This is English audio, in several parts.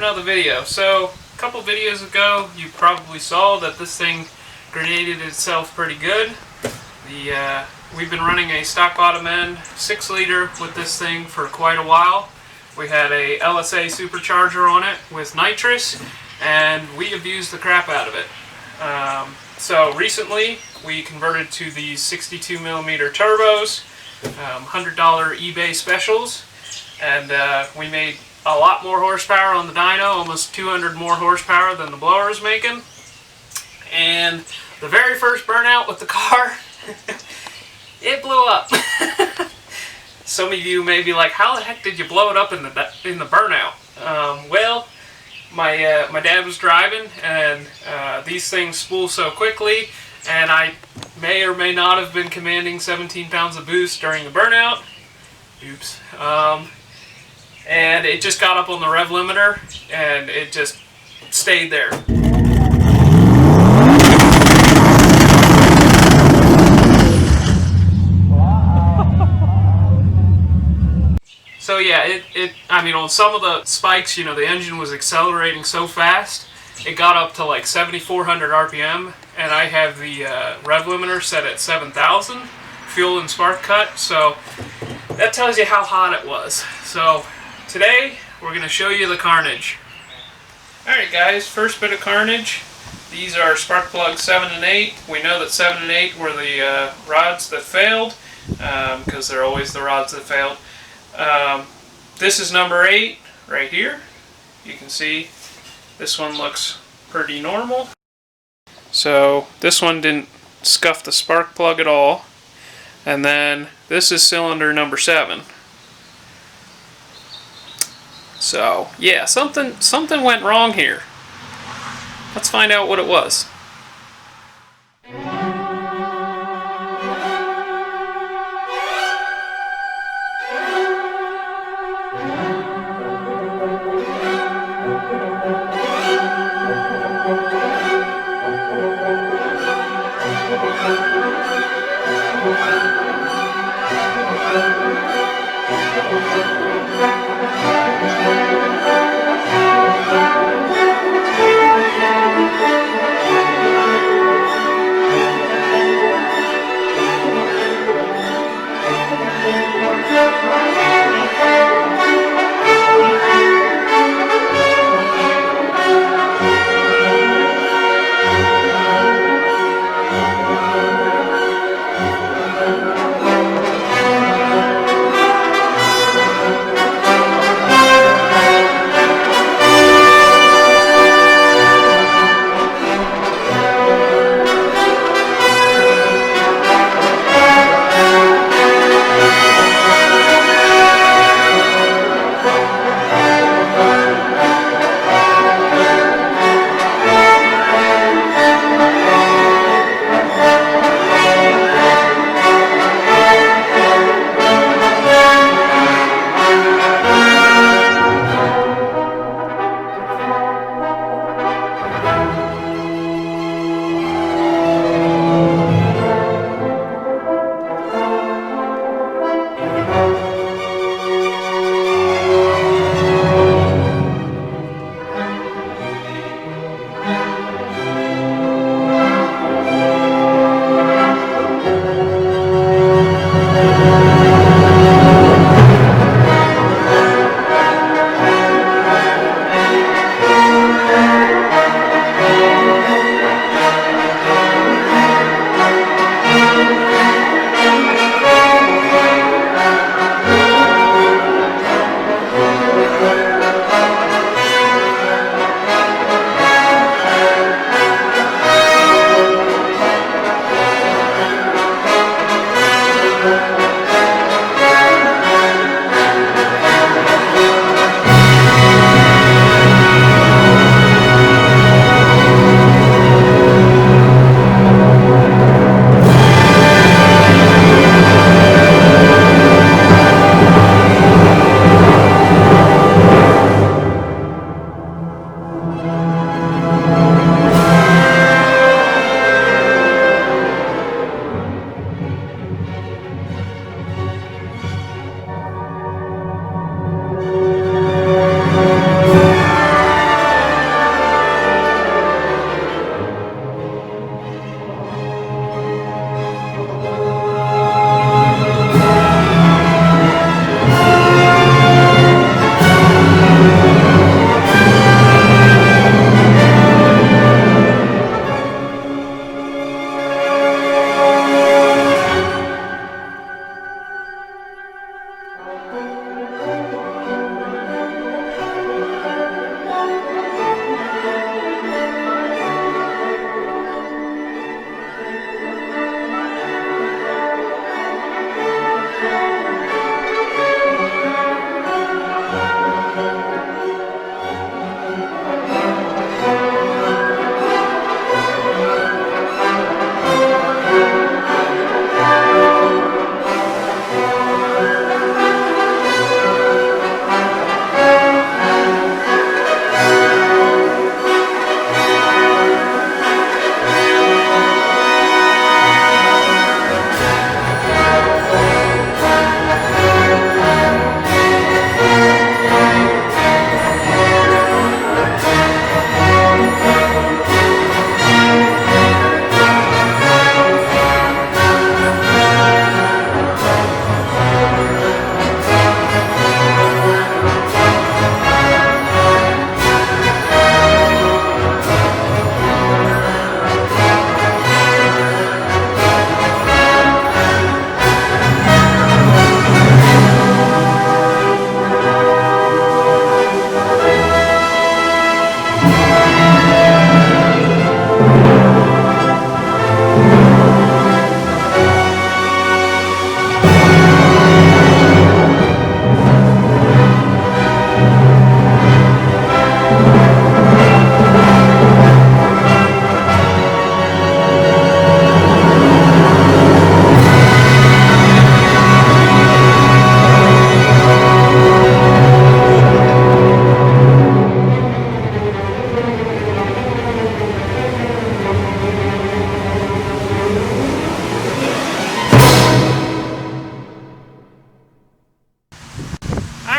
another video. So, a couple videos ago, you probably saw that this thing grenaded itself pretty good. We've been running a stock bottom end 6 liter with this thing for quite a while. We had a LSA supercharger on it with nitrous, and we abused the crap out of it. So recently, we converted to these 62mm turbos, $100 eBay specials, and we made a lot more horsepower on the dyno, almost 200 more horsepower than the blower is making. And the very first burnout with the car, it blew up. Some of you may be like, how the heck did you blow it up in the burnout? Well, my dad was driving, and these things spool so quickly, and I may or may not have been commanding 17 pounds of boost during the burnout. Oops. And it just got up on the rev limiter, and it just stayed there. So yeah, I mean, on some of the spikes, you know, the engine was accelerating so fast, it got up to like 7,400 RPM, and I have the rev limiter set at 7,000, fuel and spark cut, so that tells you how hot it was. So today, we're going to show you the carnage. Alright guys, first bit of carnage. These are spark plugs 7 and 8. We know that 7 and 8 were the rods that failed, because they're always the rods that failed. This is number 8 right here. You can see this one looks pretty normal. So this one didn't scuff the spark plug at all. And then this is cylinder number 7. So yeah, something went wrong here. Let's find out what it was.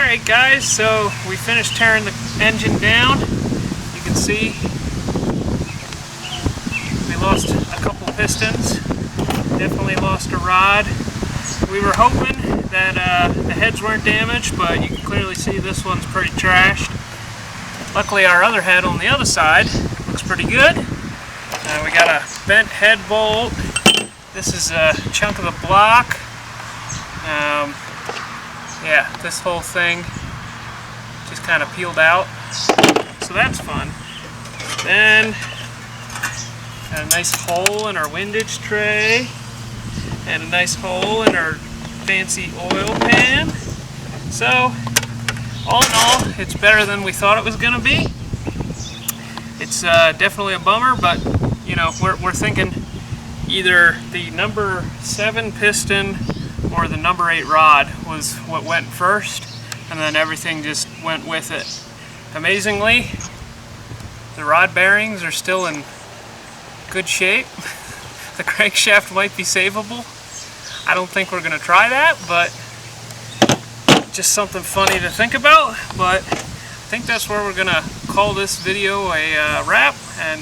Alright guys, so we finished tearing the engine down. You can see we lost a couple pistons, definitely lost a rod. We were hoping that the heads weren't damaged, but you can clearly see this one's pretty trashed. Luckily our other head on the other side looks pretty good. We got a bent head bolt. This is a chunk of the block. Yeah, this whole thing just kind of peeled out, so that's fun. Then got a nice hole in our windage tray and a nice hole in our fancy oil pan. So all in all, it's better than we thought it was going to be. It's definitely a bummer, but you know, we're thinking either the number 7 piston or the number 8 rod was what went first, and then everything just went with it. Amazingly, the rod bearings are still in good shape. The crankshaft might be savable. I don't think we're going to try that, but just something funny to think about. But I think that's where we're going to call this video a wrap, and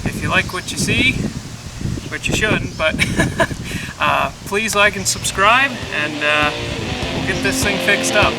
if you like what you see, which you shouldn't, but please like and subscribe, and we'll get this thing fixed up.